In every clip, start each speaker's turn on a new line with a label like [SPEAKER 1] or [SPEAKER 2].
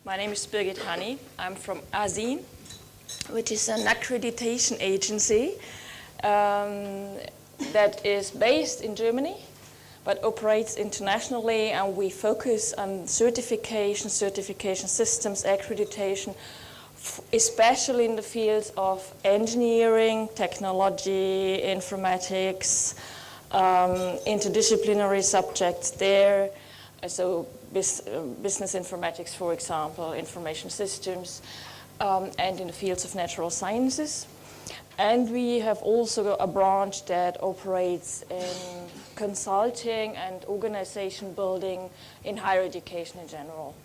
[SPEAKER 1] My name is Birgit Hanni. I'm from ASIN, which is an accreditation agency that is based in Germany, but operates internationally, and we focus on certification systems, accreditation, especially in the fields of engineering, technology, informatics, interdisciplinary subjects there, so business informatics, for example, information systems, and in the fields of natural sciences. And we have also a branch that operates in consulting and organization building in higher education in general.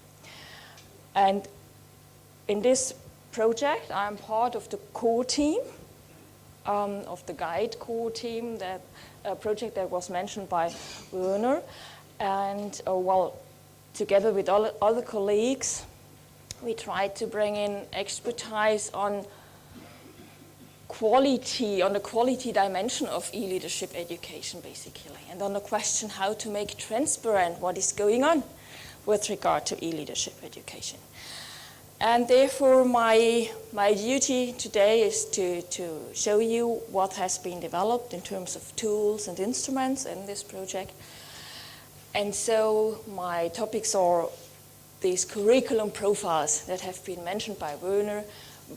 [SPEAKER 1] And in this project, I'm part of the core team, of the guide core team, that project that was mentioned by Werner. And together with all other colleagues, we tried to bring in expertise on the quality dimension of e-leadership education, basically, and on the question how to make transparent what is going on with regard to e-leadership education. And therefore, my duty today is to show you what has been developed in terms of tools and instruments in this project. And so my topics are these curriculum profiles that have been mentioned by Werner,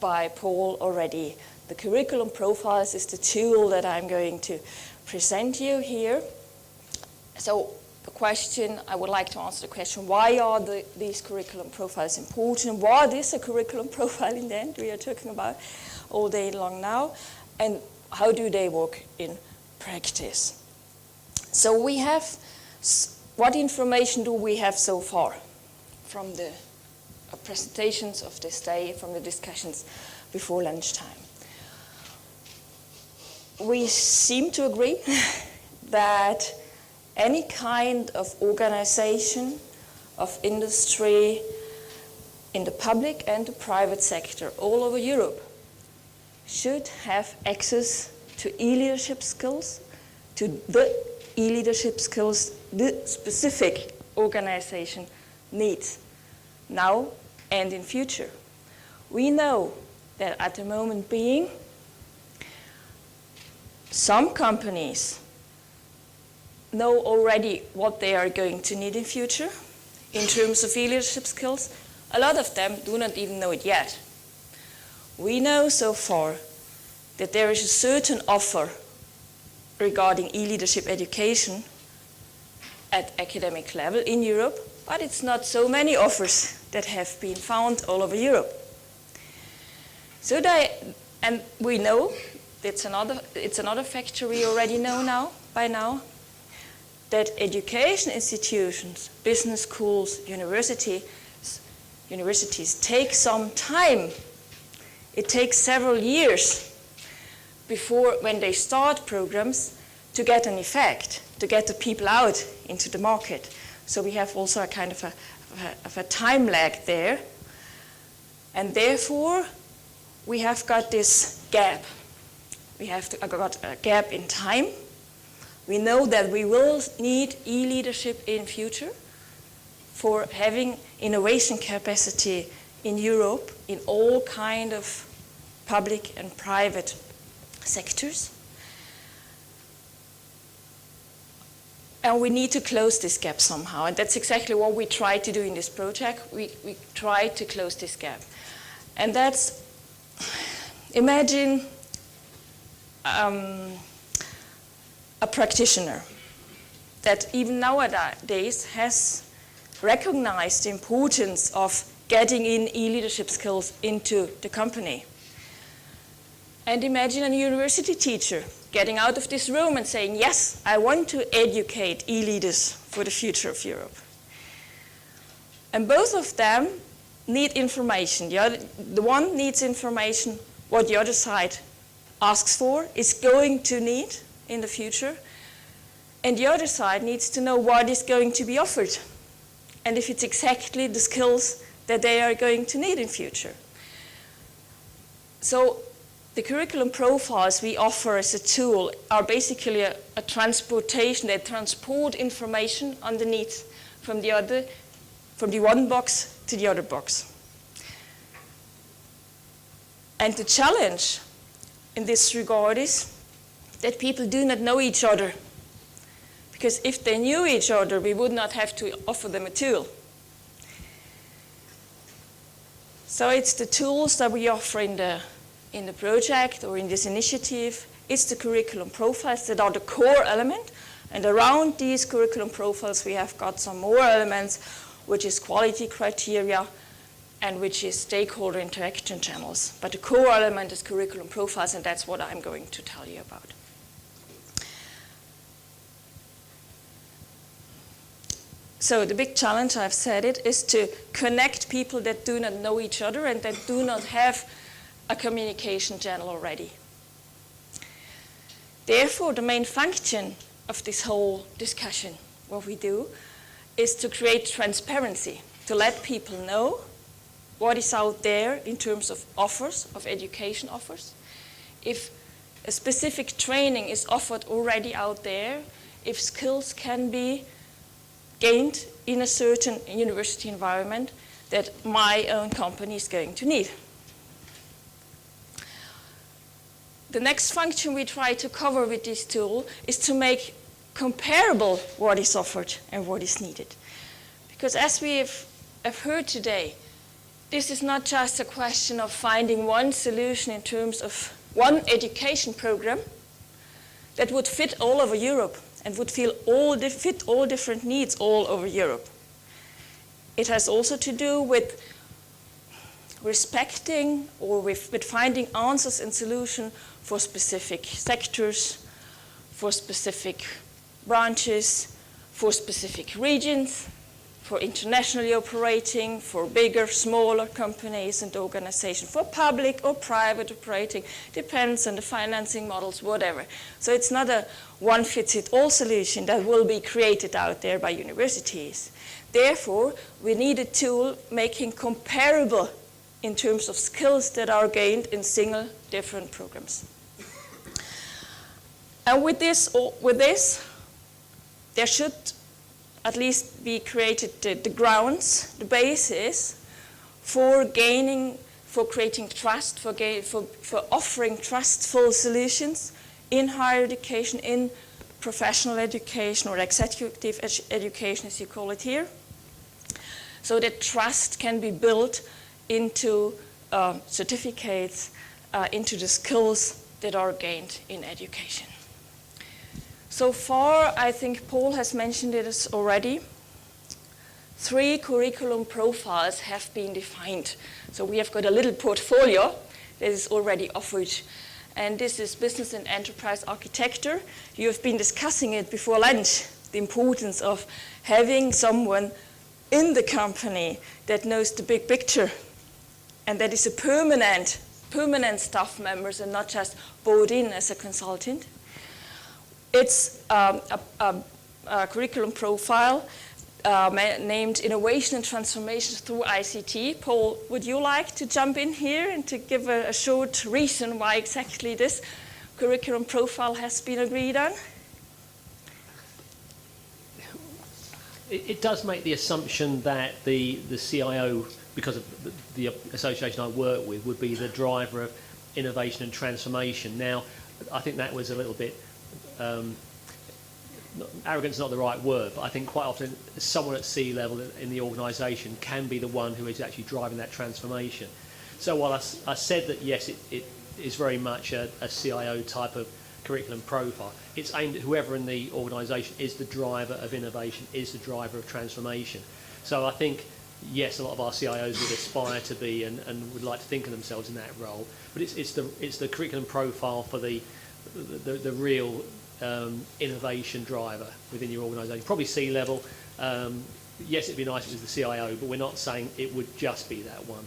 [SPEAKER 1] by Paul already. The curriculum profiles is the tool that I'm going to present you here. So I would like to answer the question, why are these curriculum profiles important? What is a curriculum profile in the end we are talking about all day long now? And how do they work in practice? So we have, what information do we have so far from the presentations of this day, from the discussions before lunchtime? We seem to agree that any kind of organization, of industry, in the public and the private sector all over Europe should have access to e-leadership skills, to the e-leadership skills the specific organization needs now and in future. We know that at the moment being, some companies know already what they are going to need in future in terms of e-leadership skills. A lot of them do not even know it yet. We know so far that there is a certain offer regarding e-leadership education at academic level in Europe, but it's not so many offers that have been found all over Europe. And we know, it's another factor we already know by now, that education institutions, business schools, universities take some time. It takes several years before, when they start programs, to get an effect, to get the people out into the market. So we have also a kind of a time lag there. And therefore, we have got this gap. We have got a gap in time. We know that we will need e-leadership in future for having innovation capacity in Europe in all kind of public and private sectors. And we need to close this gap somehow. And that's exactly what we try to do in this project. We try to close this gap. And that's, imagine a practitioner that even nowadays has recognized the importance of getting in e-leadership skills into the company. And imagine a university teacher getting out of this room and saying, yes, I want to educate e-leaders for the future of Europe. And both of them need information. The one needs information what the other side asks for, is going to need in the future, and the other side needs to know what is going to be offered, and if it's exactly the skills that they are going to need in future. So the curriculum profiles we offer as a tool are basically a transportation. They transport information underneath from the one box to the other box. And the challenge in this regard is that people do not know each other. Because if they knew each other, we would not have to offer them a tool. So it's the tools that we offer in the project or in this initiative. It's the curriculum profiles that are the core element. And around these curriculum profiles, we have got some more elements, which is quality criteria and which is stakeholder interaction channels. But the core element is curriculum profiles, and that's what I'm going to tell you about. So the big challenge, I've said it, is to connect people that do not know each other and that do not have a communication channel already. Therefore, the main function of this whole discussion, what we do, is to create transparency, to let people know what is out there in terms of offers, of education offers. If a specific training is offered already out there, if skills can be gained in a certain university environment that my own company is going to need. The next function we try to cover with this tool is to make comparable what is offered and what is needed. Because as we have heard today, this is not just a question of finding one solution in terms of one education program that would fit all over Europe and would fit all different needs all over Europe. It has also to do with respecting or with finding answers and solutions for specific sectors, for specific branches, for specific regions, for internationally operating, for bigger, smaller companies and organizations, for public or private operating, depends on the financing models, whatever. So it's not a one-fits-it-all solution that will be created out there by universities. Therefore, we need a tool making comparable in terms of skills that are gained in single different programs. And with this, there should at least be created the grounds, the basis for creating trust, for offering trustful solutions in higher education, in professional education or executive education, as you call it here, so that trust can be built into certificates, into the skills that are gained in education. So far, I think Paul has mentioned it already. 3 curriculum profiles have been defined. So we have got a little portfolio that is already offered. And this is business and enterprise architecture. You have been discussing it before lunch, the importance of having someone in the company that knows the big picture and that is a permanent staff members and not just brought in as a consultant. It's a curriculum profile named Innovation and Transformation through ICT. Paul, would you like to jump in here and to give a short reason why exactly this curriculum profile has been agreed on?
[SPEAKER 2] It does make the assumption that the CIO, because of the association I work with, would be the driver of innovation and transformation. Now, I think that was a little bit, arrogance is not the right word, but I think quite often someone at C level in the organisation can be the one who is actually driving that transformation. So while I said that yes, it is very much a CIO type of curriculum profile, it's aimed at whoever in the organisation is the driver of innovation, is the driver of transformation. So I think, yes, a lot of our CIOs would aspire to be and would like to think of themselves in that role, but it's the curriculum profile for the real innovation driver within your organisation. Probably C-level. Yes, it'd be nice if it was the CIO, but we're not saying it would just be that one.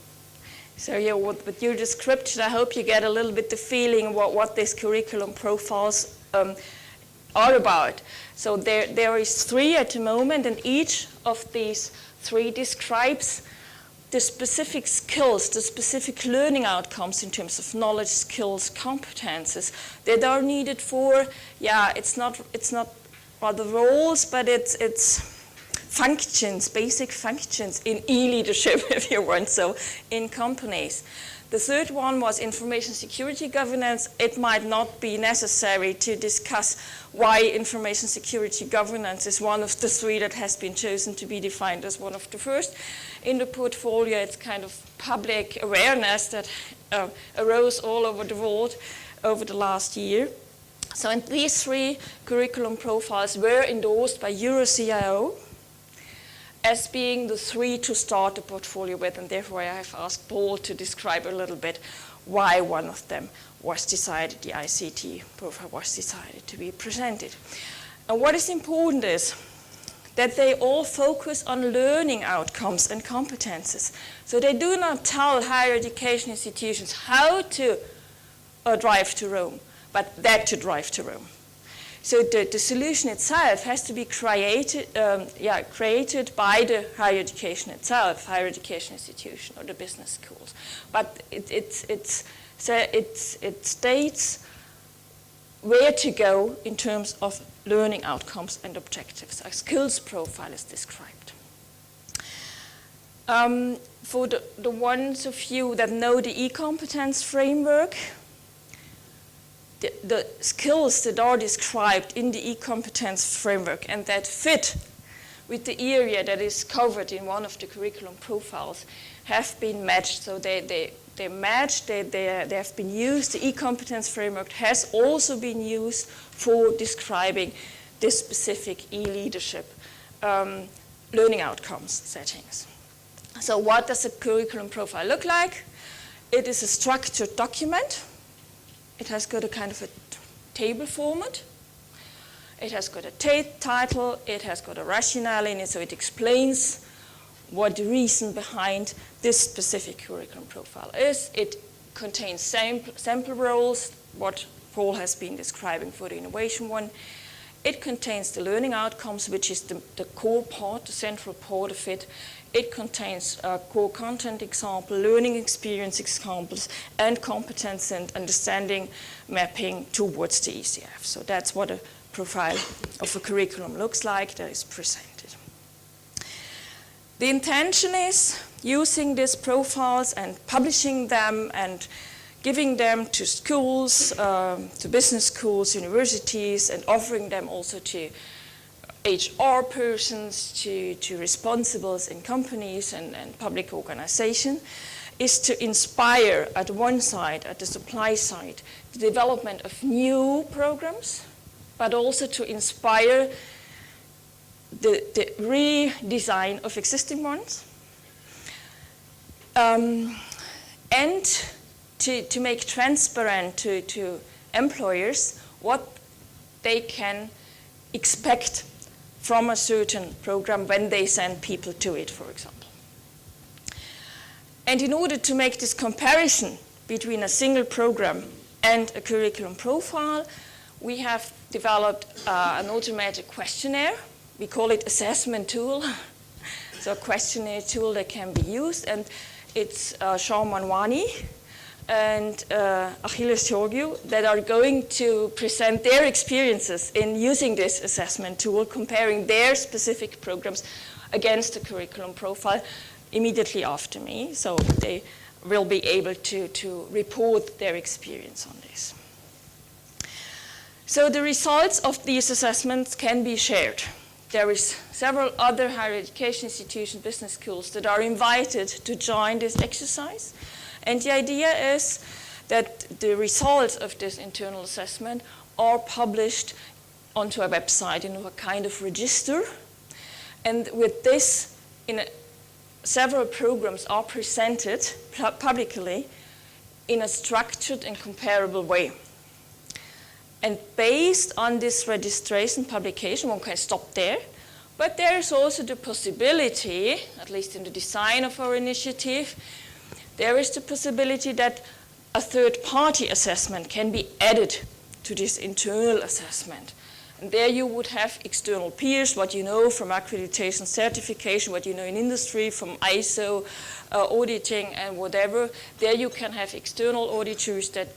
[SPEAKER 1] So yeah, with your description, I hope you get a little bit the feeling what these curriculum profiles are about. So there is 3 at the moment, and each of these 3 describes the specific skills, the specific learning outcomes in terms of knowledge, skills, competences that are needed for, it's not rather roles, but it's functions, basic functions in e-leadership, if you want so, in companies. The third one was information security governance. It might not be necessary to discuss why information security governance is one of the three that has been chosen to be defined as one of the first in the portfolio. It's kind of public awareness that arose all over the world over the last year. So and these three curriculum profiles were endorsed by EuroCIO as being the three to start the portfolio with, and therefore I have asked Paul to describe a little bit why one of them was decided, the ICT profile was decided to be presented. And what is important is that they all focus on learning outcomes and competences. So they do not tell higher education institutions how to drive to Rome, but that to drive to Rome. So the solution itself has to be created by the higher education itself, higher education institution or the business schools. But it states where to go in terms of learning outcomes and objectives. A skills profile is described. For the ones of you that know the e-competence framework, the skills that are described in the e-competence framework and that fit with the area that is covered in one of the curriculum profiles have been matched. So they match, they have been used. The e-competence framework has also been used for describing this specific e-leadership learning outcomes settings. So what does a curriculum profile look like? It is a structured document. It has got a kind of a table format. It has got a title. It has got a rationale in it, so it explains what the reason behind this specific curriculum profile is. It contains sample roles, what Paul has been describing for the innovation one. It contains the learning outcomes, which is the core part, the central part of it. It contains core content example, learning experience examples, and competence and understanding mapping towards the ECF. So that's what a profile of a curriculum looks like that is presented. The intention is using these profiles and publishing them and giving them to schools, to business schools, universities, and offering them also to HR persons, to responsibles in companies and public organizations, is to inspire at one side, at the supply side, the development of new programs, but also to inspire the redesign of existing ones, and to make transparent to employers what they can expect from a certain program when they send people to it, for example. And in order to make this comparison between a single program and a curriculum profile, we have developed an automated questionnaire. We call it assessment tool. So a questionnaire tool that can be used, and it's Sean Manwani and Achilles Georgiou that are going to present their experiences in using this assessment tool, comparing their specific programs against the curriculum profile immediately after me. So they will be able to report their experience on this. So the results of these assessments can be shared. There is several other higher education institutions, business schools that are invited to join this exercise. And the idea is that the results of this internal assessment are published onto a website in a kind of register. And with this, several programs are presented publicly in a structured and comparable way. And based on this registration publication, one can stop there. But there is also the possibility, at least in the design of our initiative, there is the possibility that a third-party assessment can be added to this internal assessment. And there you would have external peers, what you know from accreditation certification, what you know in industry, from ISO, auditing and whatever. There you can have external auditors that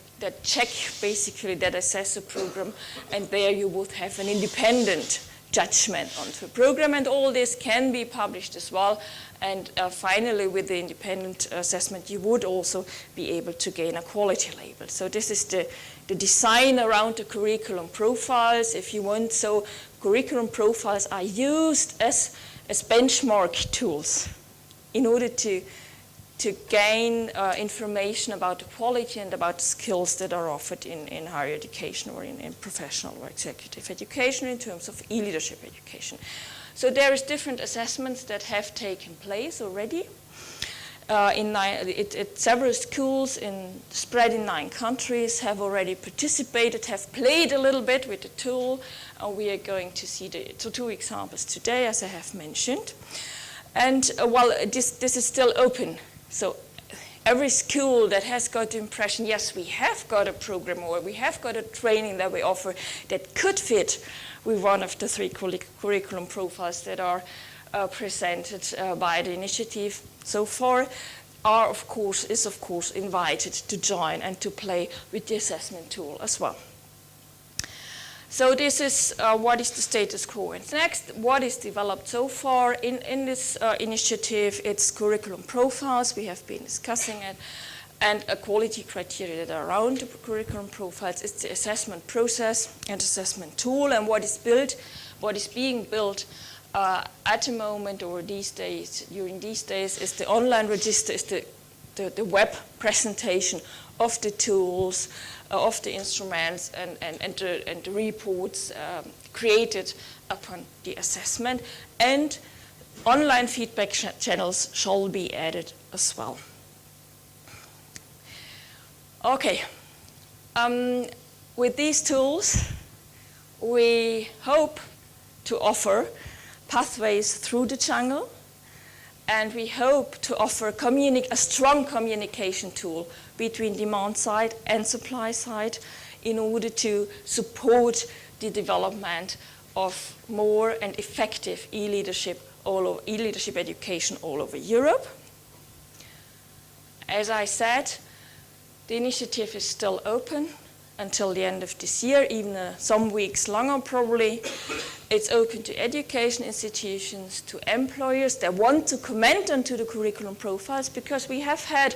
[SPEAKER 1] check, basically, that assess a program, and there you would have an independent judgment onto a program, and all this can be published as well. And finally, with the independent assessment, you would also be able to gain a quality label. So this is the design around the curriculum profiles, if you want. So curriculum profiles are used as benchmark tools in order to gain information about the quality and about the skills that are offered in higher education or in professional or executive education in terms of e-leadership education. So there is different assessments that have taken place already. Several schools spread in 9 countries have already participated, have played a little bit with the tool. We are going to see the 2 examples today, as I have mentioned. And this is still open. So every school that has got the impression, yes, we have got a program or we have got a training that we offer that could fit with one of the 3 curriculum profiles that are presented by the initiative so far, is of course invited to join and to play with the assessment tool as well. So this is what is the status quo. And next, what is developed so far in this initiative? It's curriculum profiles. We have been discussing it. And a quality criteria that are around the curriculum profiles. It's the assessment process and assessment tool. And what is being built at the moment or during these days is the online register, is the web presentation of the tools, of the instruments and the reports created upon the assessment. And online feedback channels shall be added as well. Okay, with these tools, we hope to offer pathways through the jungle, and we hope to offer a strong communication tool between demand side and supply side in order to support the development of more and effective e-leadership education all over Europe. As I said, the initiative is still open until the end of this year, even some weeks longer probably. It's open to education institutions, to employers that want to comment onto the curriculum profiles, because we have had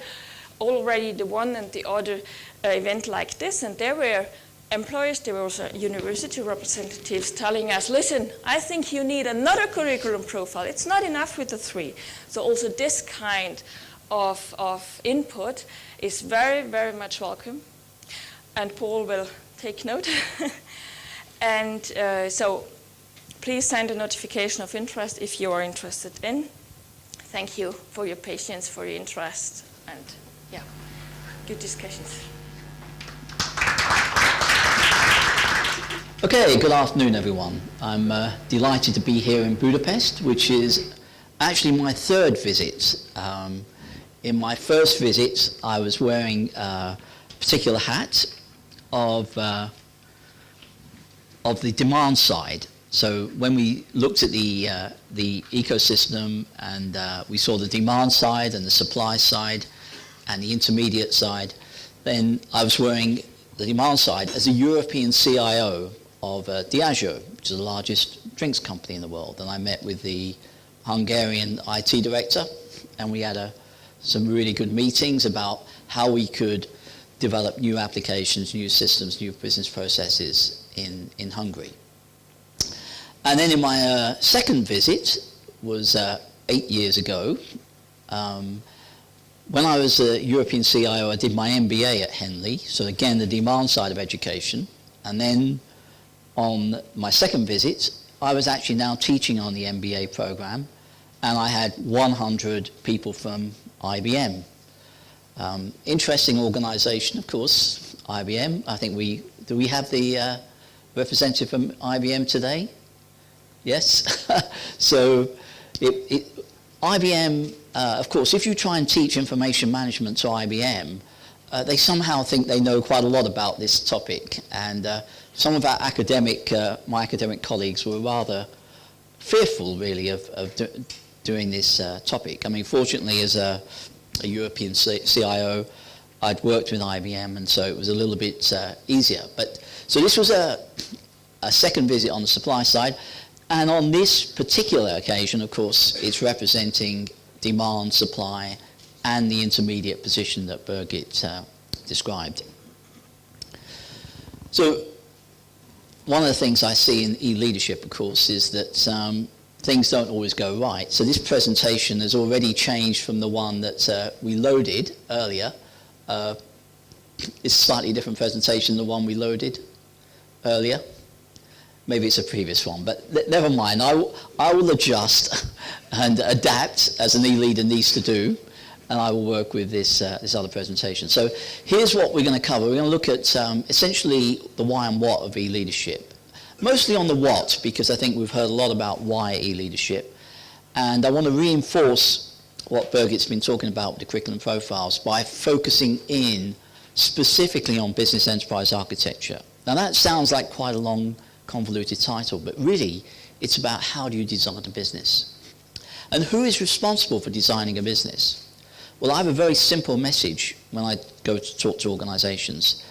[SPEAKER 1] already the one and the other event like this, and there were employers, there were also university representatives telling us, listen, I think you need another curriculum profile. It's not enough with the 3. So also this kind of input is very, very much welcome. And Paul will take note. And so please send a notification of interest if you are interested in. Thank you for your patience, for your interest, and yeah, good discussions.
[SPEAKER 3] Okay, good afternoon everyone. I'm delighted to be here in Budapest, which is actually my 3rd visit. In my first visit, I was wearing a particular hat of the demand side. So when we looked at the ecosystem and we saw the demand side and the supply side and the intermediate side, then I was wearing the demand side as a European CIO of Diageo, which is the largest drinks company in the world. And I met with the Hungarian IT director, and we had some really good meetings about how we could develop new applications, new systems, new business processes in Hungary. And then in my second visit was 8 years ago. When I was a European CIO, I did my MBA at Henley, so again the demand side of education. And then on my second visit, I was actually now teaching on the MBA program, and I had 100 people from IBM. Interesting organization, of course, IBM. I think do we have the representative from IBM today? Yes. So IBM, of course, if you try and teach information management to IBM, they somehow think they know quite a lot about this topic. And some of our my academic colleagues were rather fearful, really, of doing this topic. I mean, fortunately, as a European CIO, I'd worked with IBM, and so it was a little bit easier. So this was a second visit on the supply side. And on this particular occasion, of course, it's representing demand, supply, and the intermediate position that Birgit described. So one of the things I see in e-leadership, of course, is that things don't always go right. So this presentation has already changed from the one that we loaded earlier. It's a slightly different presentation than the one we loaded earlier. Maybe it's a previous one, but never mind. I will adjust and adapt as an e-leader needs to do, and I will work with this other presentation. So here's what we're going to cover. We're going to look at essentially the why and what of e-leadership. Mostly on the what, because I think we've heard a lot about why e-leadership. And I want to reinforce what Birgit's been talking about with the curriculum profiles by focusing in specifically on business enterprise architecture. Now that sounds like quite a long, convoluted title, but really it's about how do you design a business. And who is responsible for designing a business? Well, I have a very simple message when I go to talk to organizations.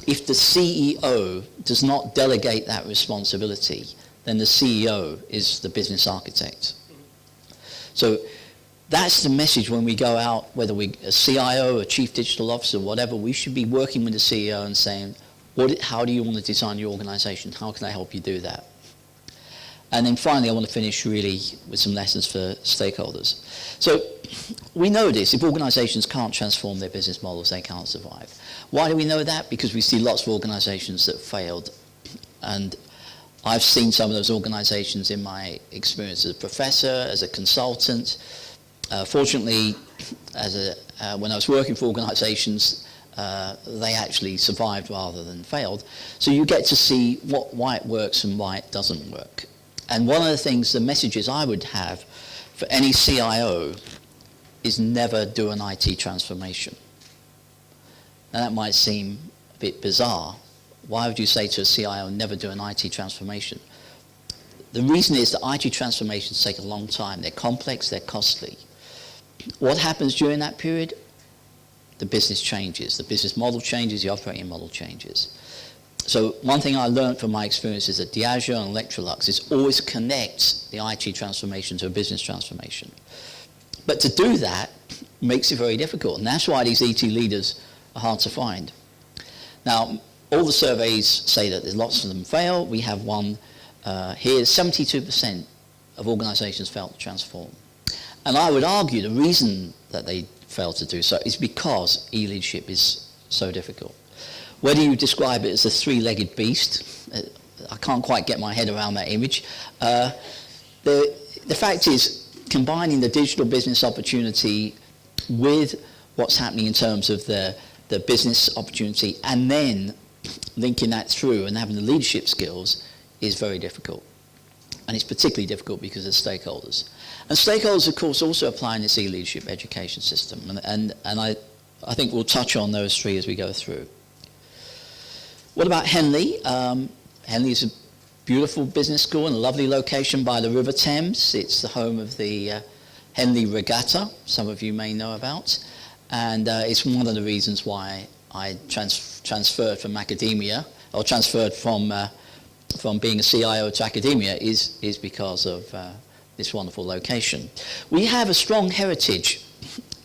[SPEAKER 3] If the CEO does not delegate that responsibility, then the CEO is the business architect. So that's the message when we go out, whether we're a CIO, a chief digital officer, whatever, we should be working with the CEO and saying, how do you want to design your organization? How can I help you do that? And then finally, I want to finish really with some lessons for stakeholders. So we know this, if organizations can't transform their business models, they can't survive. Why do we know that? Because we see lots of organizations that failed. And I've seen some of those organizations in my experience as a professor, as a consultant. Fortunately, when I was working for organizations, they actually survived rather than failed. So you get to see why it works and why it doesn't work. And one of the things, the messages I would have for any CIO is never do an IT transformation. Now that might seem a bit bizarre. Why would you say to a CIO, never do an IT transformation? The reason is that IT transformations take a long time. They're complex, they're costly. What happens during that period? The business changes, the business model changes, the operating model changes. So one thing I learned from my experience is that Diageo and Electrolux is always connect the IT transformation to a business transformation. But to do that makes it very difficult, and that's why these ET leaders are hard to find. Now, all the surveys say that there's lots of them fail. We have one here, 72% of organizations fail to transform. And I would argue the reason that they fail to do so is because e-leadership is so difficult. Whether you describe it as a three-legged beast, I can't quite get my head around that image. The fact is, combining the digital business opportunity with what's happening in terms of the business opportunity and then linking that through and having the leadership skills is very difficult. And it's particularly difficult because of stakeholders. And stakeholders, of course, also apply in this e-leadership education system. And I think we'll touch on those three as we go through. What about Henley? Henley is a beautiful business school in a lovely location by the River Thames. It's the home of the Henley Regatta, some of you may know about. And it's one of the reasons why I transferred from academia, or transferred from being a CIO to academia is because of this wonderful location. We have a strong heritage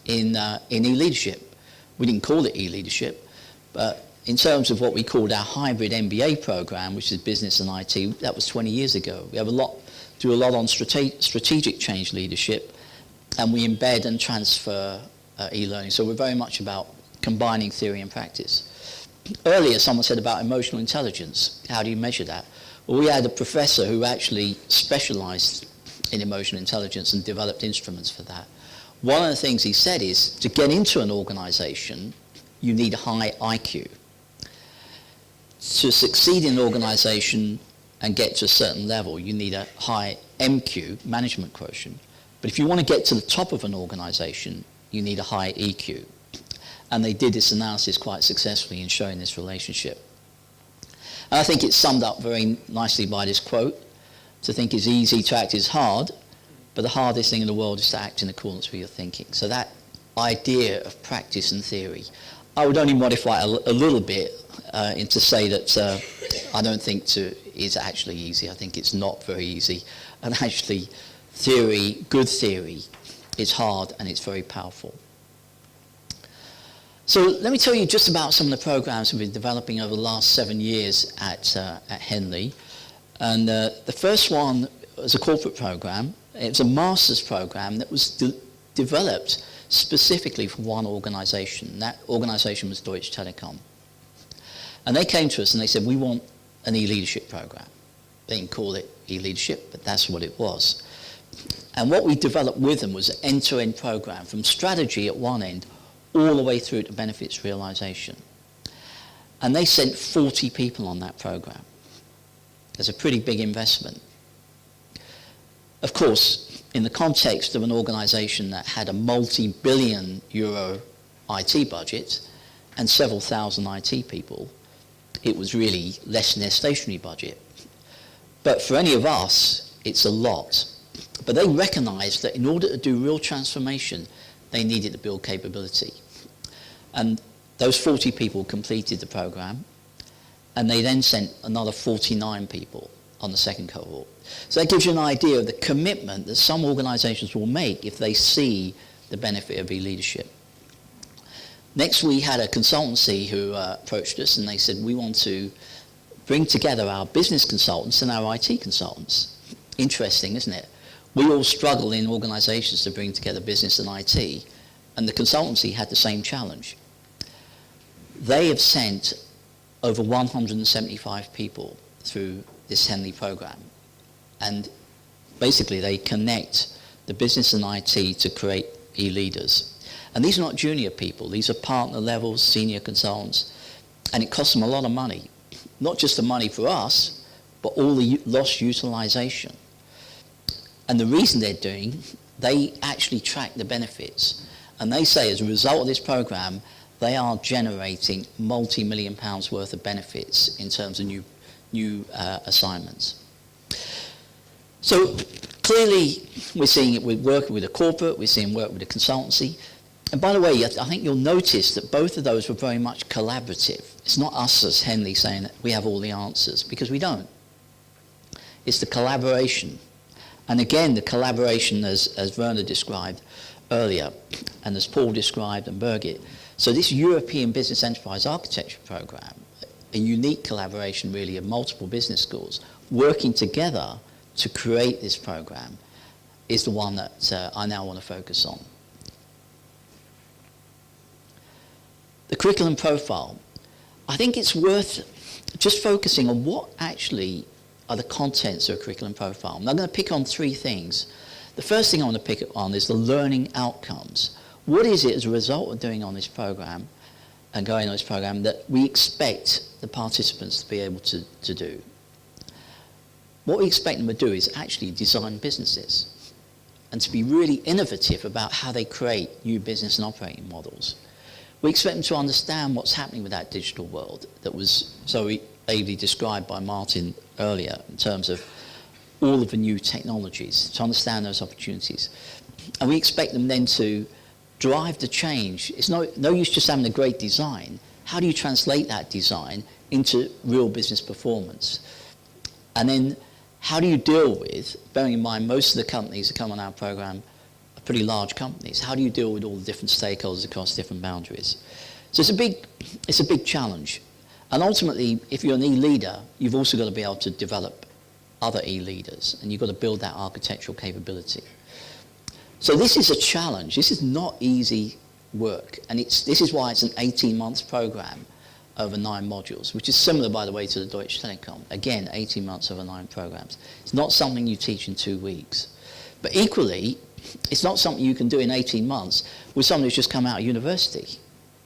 [SPEAKER 3] in e-leadership. We didn't call it e-leadership, but in terms of what we called our hybrid MBA program, which is business and IT, that was 20 years ago. We have do a lot on strategic change leadership, and we embed and transfer e-learning. So we're very much about combining theory and practice. Earlier, someone said about emotional intelligence. How do you measure that? Well, we had a professor who actually specialized in emotional intelligence and developed instruments for that. One of the things he said is, to get into an organization, you need a high IQ. To succeed in an organization and get to a certain level, you need a high MQ, management quotient. But if you want to get to the top of an organization, you need a high EQ. And they did this analysis quite successfully in showing this relationship. And I think it's summed up very nicely by this quote: to think is easy, to act is hard, but the hardest thing in the world is to act in accordance with your thinking. So that idea of practice and theory, I would only modify it a little bit. and to say that I don't think is actually easy. I think it's not very easy. And actually, good theory, is hard and it's very powerful. So let me tell you just about some of the programs we've been developing over the last 7 years at Henley. And the first one was a corporate program. It was a master's program that was developed specifically for one organization. That organization was Deutsche Telekom. And they came to us and they said, we want an e-leadership program. They didn't call it e-leadership, but that's what it was. And what we developed with them was an end-to-end program from strategy at one end all the way through to benefits realization. And they sent 40 people on that program. It's a pretty big investment. Of course, in the context of an organization that had a multi-billion euro IT budget and several thousand IT people, it was really less than their stationary budget. But for any of us, it's a lot. But they recognized that in order to do real transformation, they needed to build capability. And those 40 people completed the program, and they then sent another 49 people on the second cohort. So that gives you an idea of the commitment that some organizations will make if they see the benefit of e-leadership. Next, we had a consultancy who approached us, and they said, we want to bring together our business consultants and our IT consultants. Interesting, isn't it? We all struggle in organizations to bring together business and IT, and the consultancy had the same challenge. They have sent over 175 people through this Henley program, and basically they connect the business and IT to create e-leaders. And these are not junior people, these are partner levels, senior consultants, and it costs them a lot of money. Not just the money for us, but all the lost utilization. And the reason they're doing, they actually track the benefits. And they say as a result of this program, they are generating multi-million pounds worth of benefits in terms of new assignments. So clearly we're seeing it with working with a corporate, we're seeing work with a consultancy. And by the way, I think you'll notice that both of those were very much collaborative. It's not us as Henley saying that we have all the answers, because we don't. It's the collaboration. And again, the collaboration as Werner described earlier, and as Paul described and Birgit. So this European Business Enterprise Architecture Program, a unique collaboration really of multiple business schools, working together to create this program, is the one that I now want to focus on. The curriculum profile. I think it's worth just focusing on what actually are the contents of a curriculum profile. And I'm going to pick on three things. The first thing I want to pick on is the learning outcomes. What is it as a result of doing on this program and going on this program that we expect the participants to be able to do? What we expect them to do is actually design businesses and to be really innovative about how they create new business and operating models. We expect them to understand what's happening with that digital world that was so ably described by Martin earlier in terms of all of the new technologies, to understand those opportunities. And we expect them then to drive the change. It's no use just having a great design. How do you translate that design into real business performance? And then how do you deal with, bearing in mind most of the companies that come on our program are pretty large companies, how do you deal with all the different stakeholders across different boundaries? So it's a big challenge. And ultimately, if you're an e-leader, you've also got to be able to develop other e-leaders, and you've got to build that architectural capability. So this is a challenge. This is not easy work, and this is why it's an 18-month program over 9 modules, which is similar, by the way, to the Deutsche Telekom. Again, 18 months over 9 programs. It's not something you teach in 2 weeks. But equally, it's not something you can do in 18 months with someone who's just come out of university.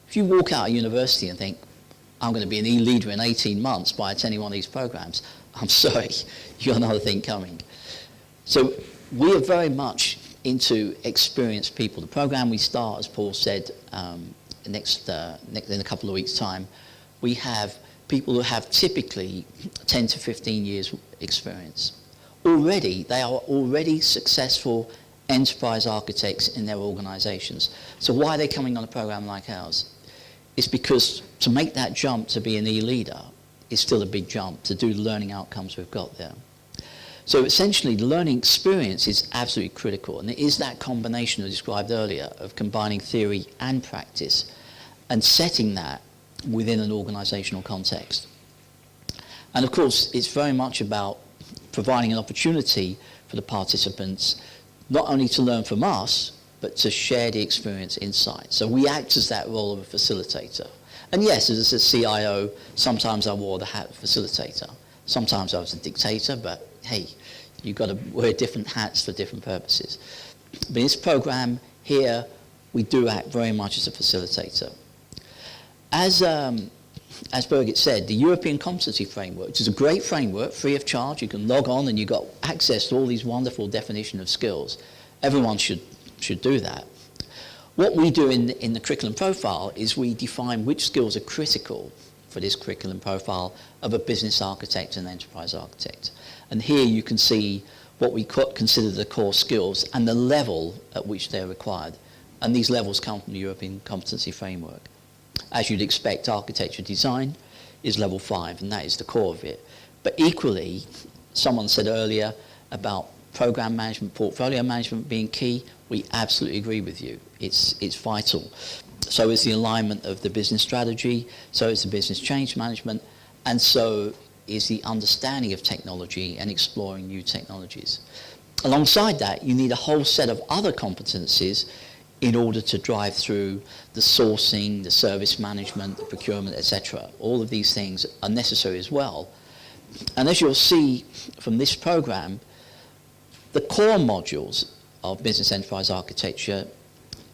[SPEAKER 3] If you walk out of university and think, I'm going to be an e-leader in 18 months by attending one of these programs, I'm sorry, you've got another thing coming. So we are very much into experienced people. The program we start, as Paul said, in a couple of weeks' time, we have people who have typically 10 to 15 years experience. Already, they are already successful enterprise architects in their organizations. So why are they coming on a program like ours? is because to make that jump to be an e-leader is still a big jump to do the learning outcomes we've got there. So essentially, the learning experience is absolutely critical, and it is that combination I described earlier of combining theory and practice and setting that within an organizational context. And of course, it's very much about providing an opportunity for the participants not only to learn from us, but to share the experience insight. So we act as that role of a facilitator. And yes, as a CIO, sometimes I wore the hat of facilitator. Sometimes I was a dictator, but hey, you've got to wear different hats for different purposes. But in this program here, we do act very much as a facilitator. As Birgit said, the European Competency Framework, which is a great framework, free of charge. You can log on and you've got access to all these wonderful definition of skills. Everyone should do that. What we do in the curriculum profile is we define which skills are critical for this curriculum profile of a business architect and enterprise architect. And here you can see what we consider the core skills and the level at which they're required. And these levels come from the European Competency Framework. As you'd expect, architecture design is level 5, and that is the core of it. But equally, someone said earlier about program management, portfolio management being key. We absolutely agree with you. It's vital. So is the alignment of the business strategy, so is the business change management, and so is the understanding of technology and exploring new technologies. Alongside that, you need a whole set of other competencies in order to drive through the sourcing, the service management, the procurement, etc. All of these things are necessary as well. And as you'll see from this program, the core modules of business enterprise architecture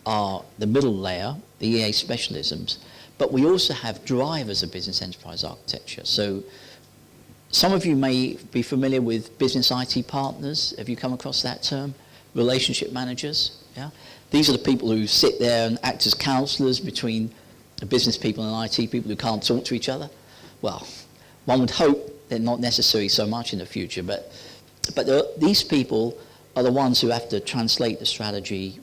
[SPEAKER 3] are the middle layer, the EA specialisms, but we also have drivers of business enterprise architecture. So some of you may be familiar with business IT partners. Have you come across that term? Relationship managers, yeah? These are the people who sit there and act as counselors between the business people and IT people who can't talk to each other. Well, one would hope they're not necessary so much in the future, but these people are the ones who have to translate the strategy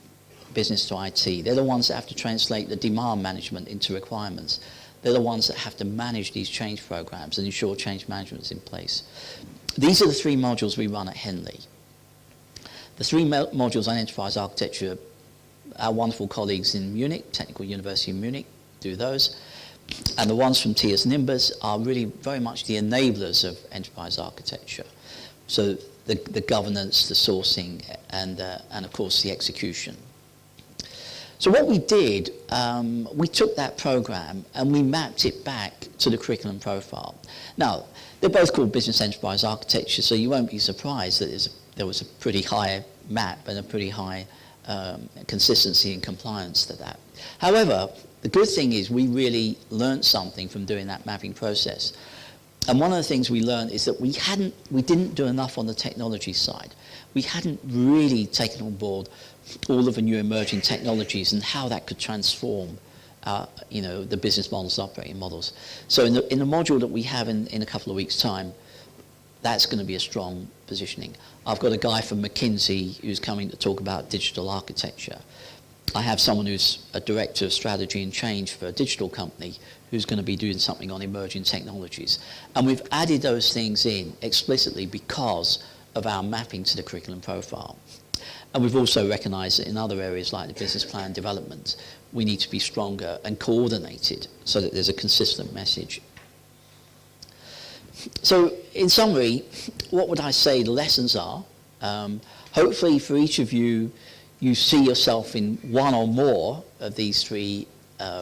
[SPEAKER 3] business to IT. They're the ones that have to translate the demand management into requirements. They're the ones that have to manage these change programs and ensure change management is in place. These are the 3 modules we run at Henley. The 3 modules on enterprise architecture, our wonderful colleagues in Munich, Technical University in Munich, do those. And the ones from TS Nimbus are really very much the enablers of enterprise architecture. So the governance, the sourcing, and of course the execution. So what we did, we took that program and we mapped it back to the curriculum profile. Now, they're both called business enterprise architecture, so you won't be surprised that there was a pretty high map and a pretty high consistency and compliance to that. However, the good thing is we really learned something from doing that mapping process. And one of the things we learned is that we didn't do enough on the technology side. We hadn't really taken on board all of the new emerging technologies and how that could transform the business models, operating models. So in the module that we have in a couple of weeks' time, that's going to be a strong positioning. I've got a guy from McKinsey who's coming to talk about digital architecture. I have someone who's a director of strategy and change for a digital company who's going to be doing something on emerging technologies. And we've added those things in explicitly because of our mapping to the curriculum profile. And we've also recognized that in other areas like the business plan development, we need to be stronger and coordinated so that there's a consistent message. So in summary, what would I say the lessons are? Hopefully for each of you, you see yourself in one or more of these 3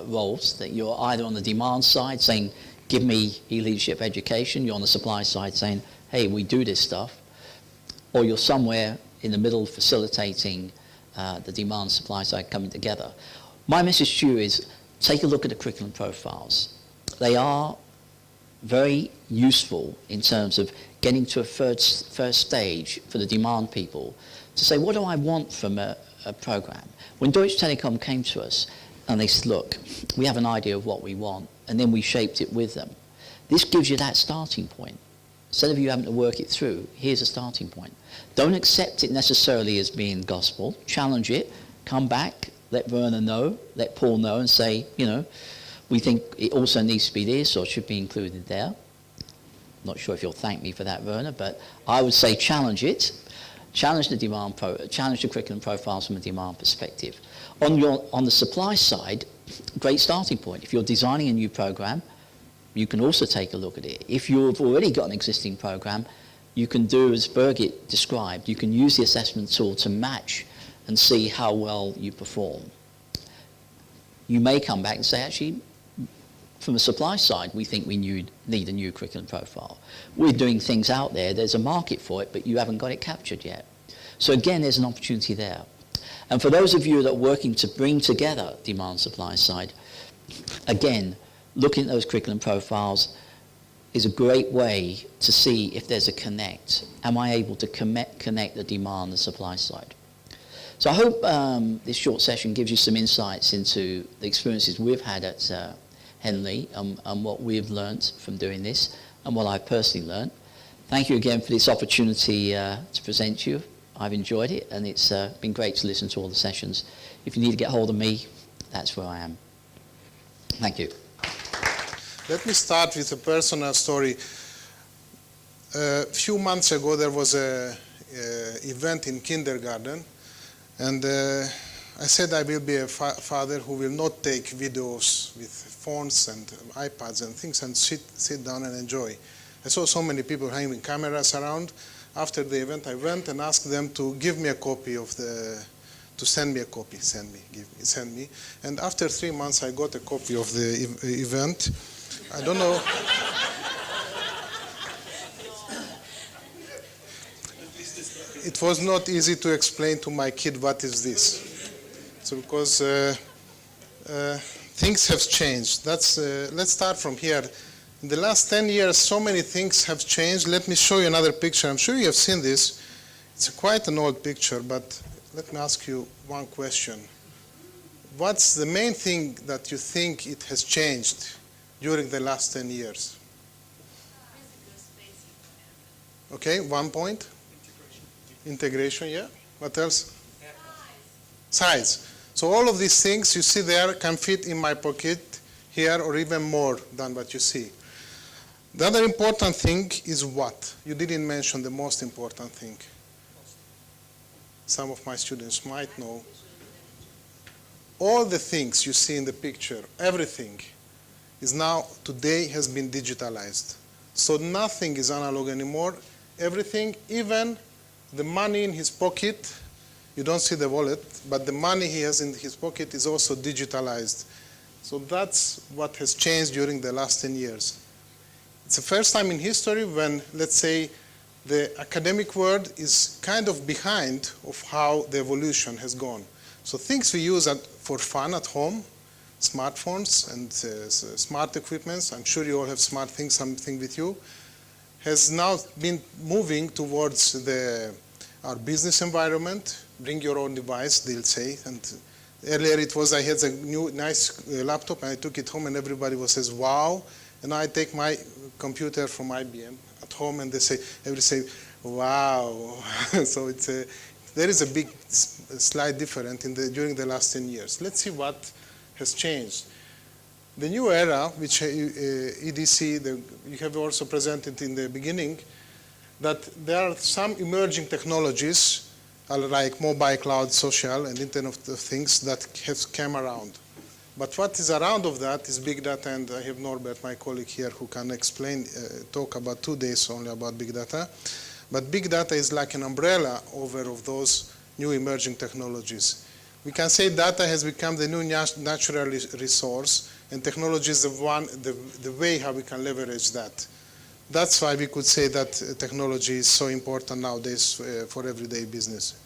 [SPEAKER 3] roles, that you're either on the demand side saying, give me e-leadership education, you're on the supply side saying, hey, we do this stuff, or you're somewhere in the middle facilitating the demand supply side coming together. My message to you is take a look at the curriculum profiles. They are very useful in terms of getting to a first stage for the demand people to say, what do I want from a program? When Deutsche Telekom came to us and they said, look, we have an idea of what we want, and then we shaped it with them. This gives you that starting point. Instead of you having to work it through, here's a starting point. Don't accept it necessarily as being gospel. Challenge it, come back, let Werner know, let Paul know and say, We think it also needs to be this or should be included there. Not sure if you'll thank me for that, Werner, but I would say challenge it. Challenge the challenge the curriculum profiles from a demand perspective. On the supply side, great starting point. If you're designing a new program, you can also take a look at it. If you've already got an existing program, you can do as Birgit described. You can use the assessment tool to match and see how well you perform. You may come back and say, actually, from the supply side, we think we need a new curriculum profile. We're doing things out there, there's a market for it, but you haven't got it captured yet. So again, there's an opportunity there. And for those of you that are working to bring together demand supply side, again, looking at those curriculum profiles is a great way to see if there's a connect. Am I able to connect the demand and supply side? So I hope this short session gives you some insights into the experiences we've had at Henley and what we've learnt from doing this and what I've personally learnt. Thank you again for this opportunity to present to you. I've enjoyed it, and it's been great to listen to all the sessions. If you need to get hold of me, that's where I am. Thank you.
[SPEAKER 4] Let me start with a personal story. A few months ago, there was an event in kindergarten, and I said I will be a father who will not take videos with phones and iPads and things and sit down and enjoy. I saw so many people having cameras around. After the event, I went and asked them to give me a copy of to send me a copy, send me. And after 3 months, I got a copy of the event. I don't know. It was not easy to explain to my kid what is this. So because things have changed. Let's start from here. In the last 10 years, so many things have changed. Let me show you another picture. I'm sure you have seen this. It's quite an old picture, but let me ask you one question. What's the main thing that you think it has changed during the last 10 years? Okay, 1 point. Integration, yeah. What else? Size. So all of these things you see there can fit in my pocket here or even more than what you see. The other important thing is what? You didn't mention the most important thing. Some of my students might know. All the things you see in the picture, everything, is now, today, has been digitalized. So nothing is analog anymore. Everything, even the money in his pocket, you don't see the wallet, but the money he has in his pocket is also digitalized. So that's what has changed during the last 10 years. It's the first time in history when, let's say, the academic world is kind of behind of how the evolution has gone. So things we use for fun at home, smartphones and smart equipments, I'm sure you all have smart things, something with you, has now been moving towards our business environment. Bring your own device, they'll say. And earlier it was, I had a new nice laptop and I took it home and everybody says, wow. And I take my computer from IBM at home and everybody say, wow. So there is a big slight difference during the last 10 years. Let's see what has changed. The new era, which EDC, you have also presented in the beginning, that there are some emerging technologies like mobile, cloud, social, and Internet of Things that have come around. But what is around of that is big data, and I have Norbert, my colleague here, who can explain, talk about 2 days only about big data. But big data is like an umbrella over of those new emerging technologies. We can say data has become the new natural resource, and technology is the way how we can leverage that. That's why we could say that technology is so important nowadays for everyday business.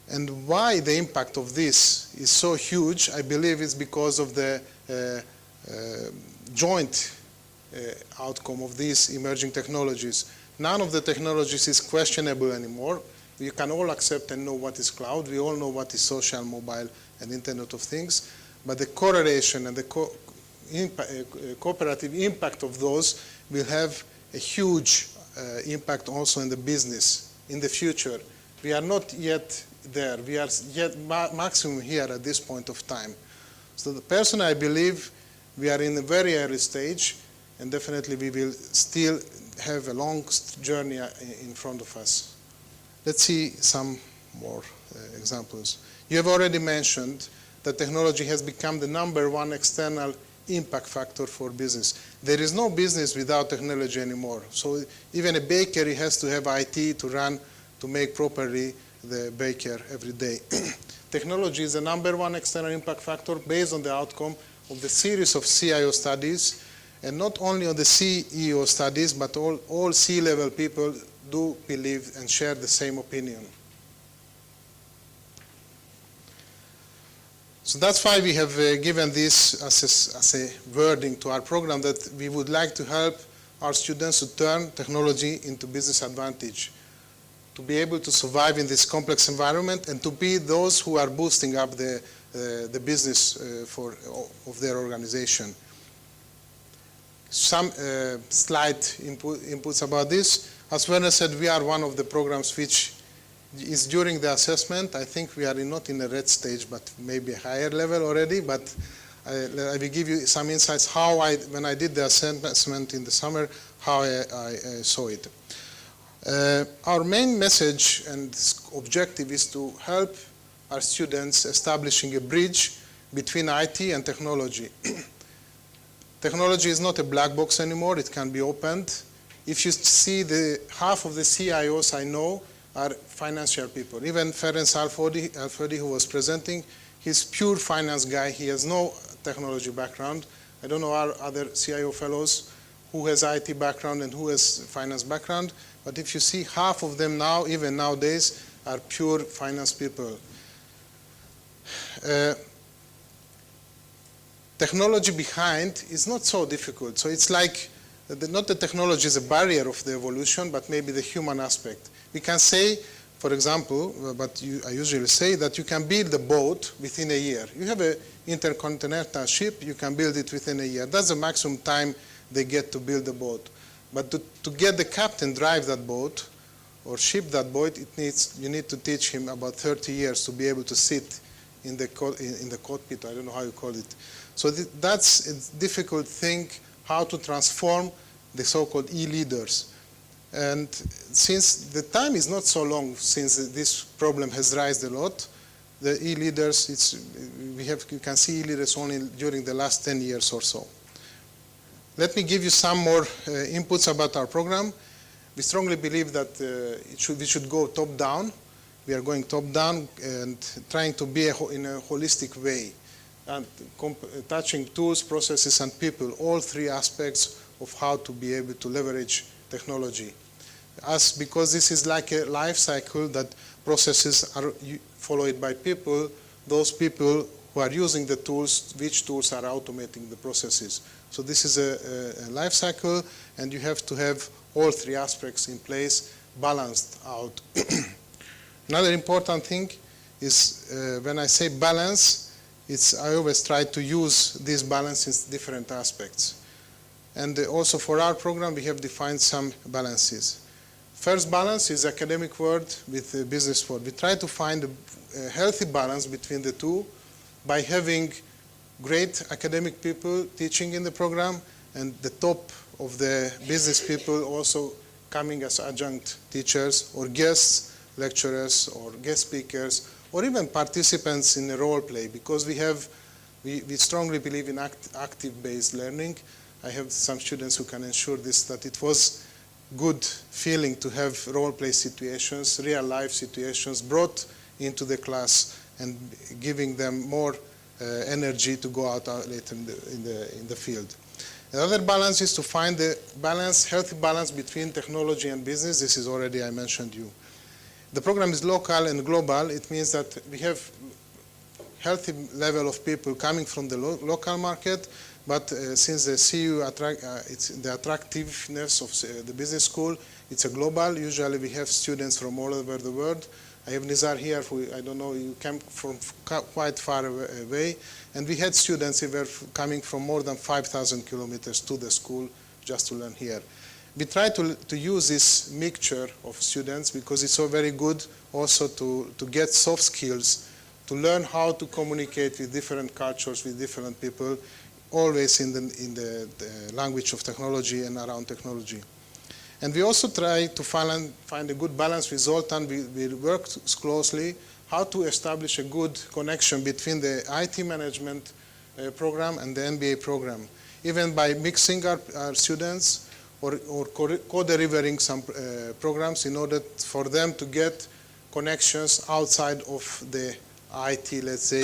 [SPEAKER 4] And why the impact of this is so huge, I believe it's because of the joint outcome of these emerging technologies. None of the technologies is questionable anymore. We can all accept and know what is cloud. We all know what is social, mobile, and Internet of Things. But the correlation and the cooperative impact of those will have a huge impact also in the business in the future. We are not yet there. We are yet maximum here at this point of time. So the person, I believe, We are in a very early stage, and definitely we will still have a long journey in front of us. Let's see some more examples. You have already mentioned that technology has become the #1 external impact factor for business. There is no business without technology anymore. So even a bakery has to have IT to run, to make properly the baker every day. Technology is the #1 external impact factor based on the outcome of the series of CIO studies, and not only on the CEO studies, but all C-level people do believe and share the same opinion. So that's why we have given this as a wording to our program, that we would like to help our students to turn technology into business advantage, to be able to survive in this complex environment, and to be those who are boosting up the business of their organization. Some slight inputs about this. As Werner said, we are one of the programs which is during the assessment. I think we are not in a red stage, but maybe a higher level already. But I will give you some insights how when I did the assessment in the summer, how I saw it. Our main message and objective is to help our students establishing a bridge between IT and technology. Technology is not a black box anymore. It can be opened. If you see half of the CIOs I know are financial people. Even Ferenc Alfodi, who was presenting, he's pure finance guy. He has no technology background. I don't know our other CIO fellows who has IT background and who has finance background. But if you see, half of them now, even nowadays, are pure finance people. Technology behind is not so difficult. So it's like, not the technology is a barrier of the evolution, but maybe the human aspect. We can say, for example, I usually say that you can build a boat within a year. You have an intercontinental ship, you can build it within a year. That's the maximum time they get to build a boat. But to get the captain drive that boat or ship that boat, you need to teach him about 30 years to be able to sit in the cockpit. I don't know how you call it. So that's a difficult thing, how to transform the so-called e-leaders. And since the time is not so long since this problem has risen a lot, the e-leaders, you can see e-leaders only during the last 10 years or so. Let me give you some more inputs about our program. We strongly believe that we should go top-down. We are going top-down and trying to be in a holistic way, and touching tools, processes, and people, all three aspects of how to be able to leverage technology. Because this is like a life cycle, that processes are followed by people, those people who are using the tools, which tools are automating the processes. So this is a life cycle, and you have to have all three aspects in place, balanced out. Another important thing is when I say balance, I always try to use this balance in different aspects. And also for our program, we have defined some balances. First balance is academic world with the business world. We try to find a healthy balance between the two by having great academic people teaching in the program and the top of the business people also coming as adjunct teachers or guests, lecturers or guest speakers, or even participants in a role play, because we strongly believe in active-based learning. I have some students who can ensure this, that it was good feeling to have role play situations, real life situations brought into the class and giving them more energy to go out later in the field. Another balance is to find the healthy balance between technology and business. This is already, I mentioned you. The program is local and global. It means that we have healthy level of people coming from the local market, but since the CU it's the attractiveness of the business school, it's a global. Usually we have students from all over the world. I have Nizar here, who, I don't know, you came from quite far away. And we had students who were coming from more than 5,000 kilometers to the school just to learn here. We try to use this mixture of students because it's so very good also to get soft skills, to learn how to communicate with different cultures, with different people, always in the language of technology and around technology. And we also try to find a good balance with Zoltan. We worked closely how to establish a good connection between the IT management program and the MBA program, even by mixing our students or co-delivering some programs in order for them to get connections outside of the IT, let's say,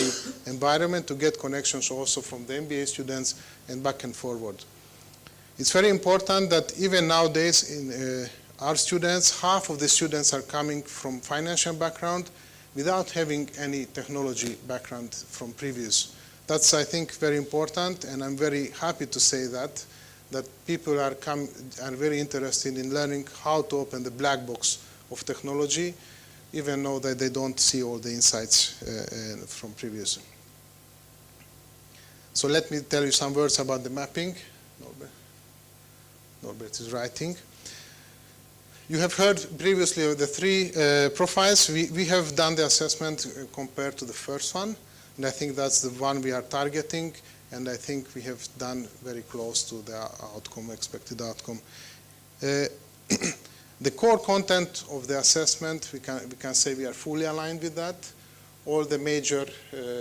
[SPEAKER 4] environment, to get connections also from the MBA students and back and forward. It's very important that even nowadays in our students, half of the students are coming from financial background without having any technology background from previous. That's, I think, very important, and I'm very happy to say that people are very interested in learning how to open the black box of technology, even though that they don't see all the insights from previous. So let me tell you some words about the mapping. Norbert is writing. You have heard previously of the three profiles. We have done the assessment compared to the first one, and I think that's the one we are targeting, and I think we have done very close to the outcome, expected outcome. The core content of the assessment, we can say we are fully aligned with that. All the major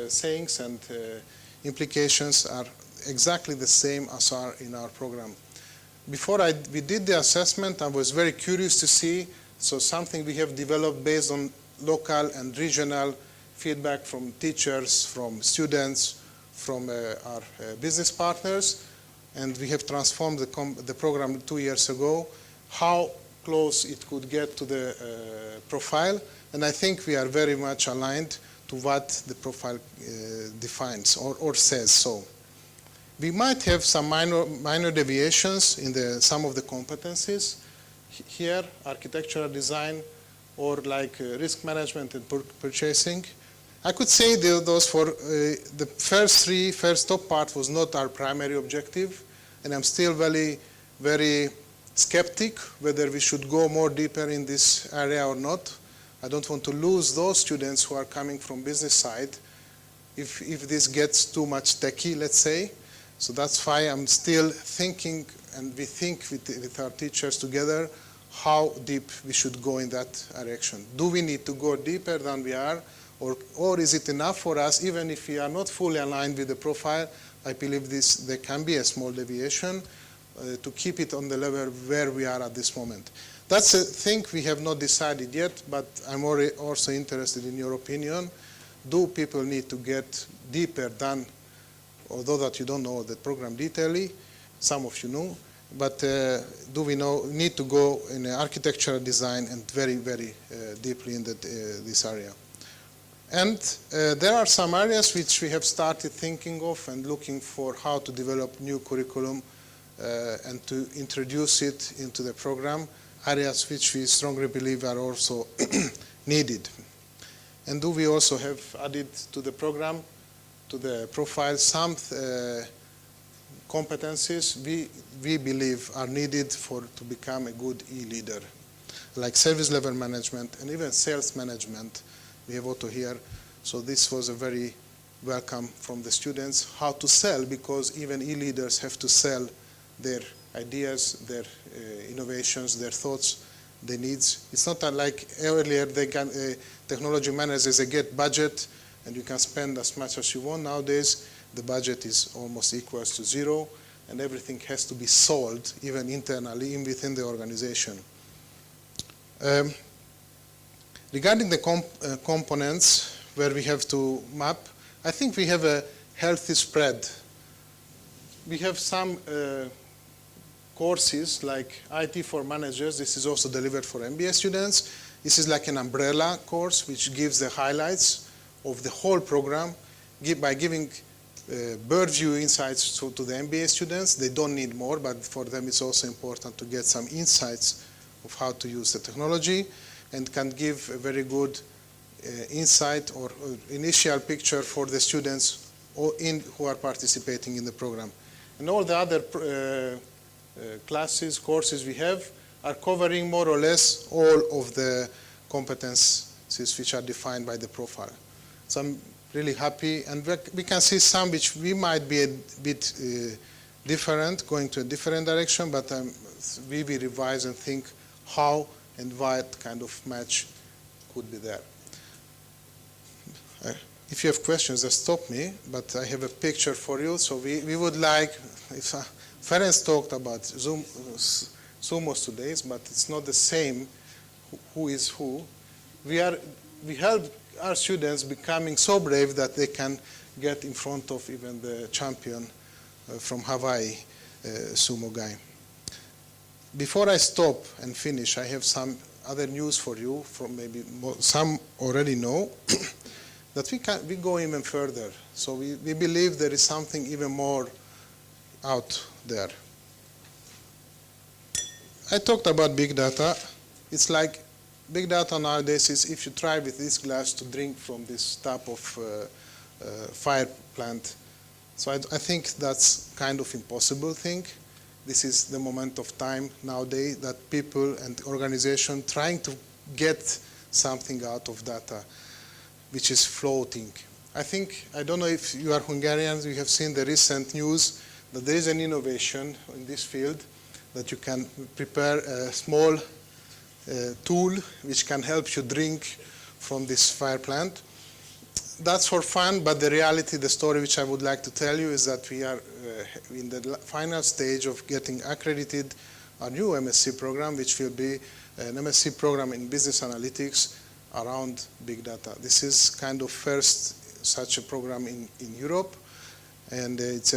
[SPEAKER 4] sayings and implications are exactly the same as are in our program. Before we did the assessment, I was very curious to see, so something we have developed based on local and regional feedback from teachers, from students, from our business partners, and we have transformed the program 2 years ago, how close it could get to the profile, and I think we are very much aligned to what the profile defines or says so. We might have some minor deviations in some of the competencies. Here, architectural design, or like risk management and purchasing. I could say those for the first top part was not our primary objective, and I'm still very, very skeptic whether we should go more deeper in this area or not. I don't want to lose those students who are coming from business side if this gets too much techie, let's say. So that's why I'm still thinking, and we think with our teachers together, how deep we should go in that direction. Do we need to go deeper than we are, or is it enough for us, even if we are not fully aligned with the profile? I believe there can be a small deviation to keep it on the level where we are at this moment. That's a thing we have not decided yet, but I'm also interested in your opinion. Do people need to get deeper than, although that you don't know the program detailedly, some of you know, but do we need to go in architectural design and very, very deeply in this area? And there are some areas which we have started thinking of and looking for how to develop new curriculum and to introduce it into the program, areas which we strongly believe are also needed. And do we also have added to the program, to the profile, some competencies we believe are needed to become a good e-leader, like service level management and even sales management. We have auto here. So this was a very welcome from the students, how to sell, because even e-leaders have to sell their ideas, their innovations, their thoughts, their needs. It's not like earlier technology managers, they get budget and you can spend as much as you want. Nowadays, the budget is almost equals to zero, and everything has to be sold, even internally, within the organization. Regarding the components where we have to map, I think we have a healthy spread. We have some courses like IT for managers. This is also delivered for MBA students. This is like an umbrella course which gives the highlights of the whole program by giving bird view insights to the MBA students. They don't need more, but for them it's also important to get some insights of how to use the technology, and can give a very good insight or initial picture for the students who are participating in the program. And all the other courses we have are covering more or less all of the competencies which are defined by the profile. So I'm really happy, and we can see some which we might be a bit different, going to a different direction, but we will revise and think how and what kind of match could be there. If you have questions, just stop me, but I have a picture for you. So we would like, if Ferenc talked about Sumos today, but it's not the same who is who. We help our students becoming so brave that they can get in front of even the champion from Hawaii, sumo guy. Before I stop and finish, I have some other news for you, from maybe some already know, that we go even further. So we believe there is something even more out there. I talked about big data. It's like big data nowadays is if you try with this glass to drink from this type of fire plant. So I think that's kind of impossible thing. This is the moment of time nowadays that people and organizations trying to get something out of data, which is floating. I don't know if you are Hungarians, you have seen the recent news that there is an innovation in this field that you can prepare a small tool which can help you drink from this fire plant. That's for fun, but the reality, the story which I would like to tell you is that we are in the final stage of getting accredited a new MSc program, which will be an MSc program in business analytics around big data. This is kind of first such a program in Europe, and it's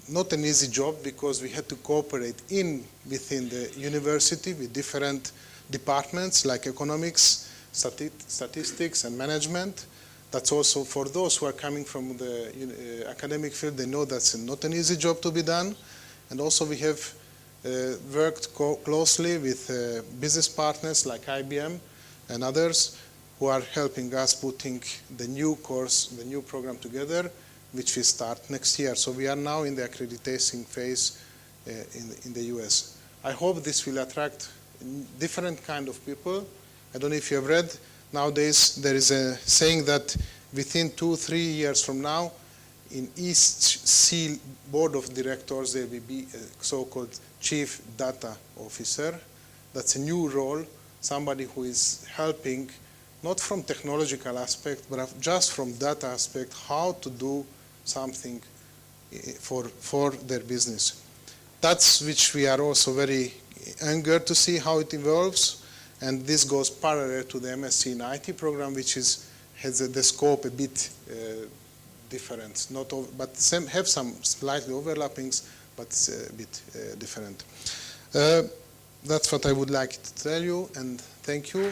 [SPEAKER 4] not an easy job because we had to cooperate within the university with different departments like economics, statistics, and management. That's also for those who are coming from the academic field, they know that's not an easy job to be done. And also we have worked closely with business partners like IBM and others who are helping us putting the new course, the new program together, which we start next year. So we are now in the accreditation phase in the US. I hope this will attract different kind of people. I don't know if you have read, nowadays there is a saying that within 2-3 years from now, in each C board of directors there will be a so-called chief data officer. That's a new role, somebody who is helping, not from technological aspect, but just from data aspect, how to do something for their business. That's which we are also very eager to see how it evolves. And this goes parallel to the MSc in IT program, which has the scope a bit different, but have some slightly overlappings, but it's a bit different. That's what I would like to tell you, and thank you.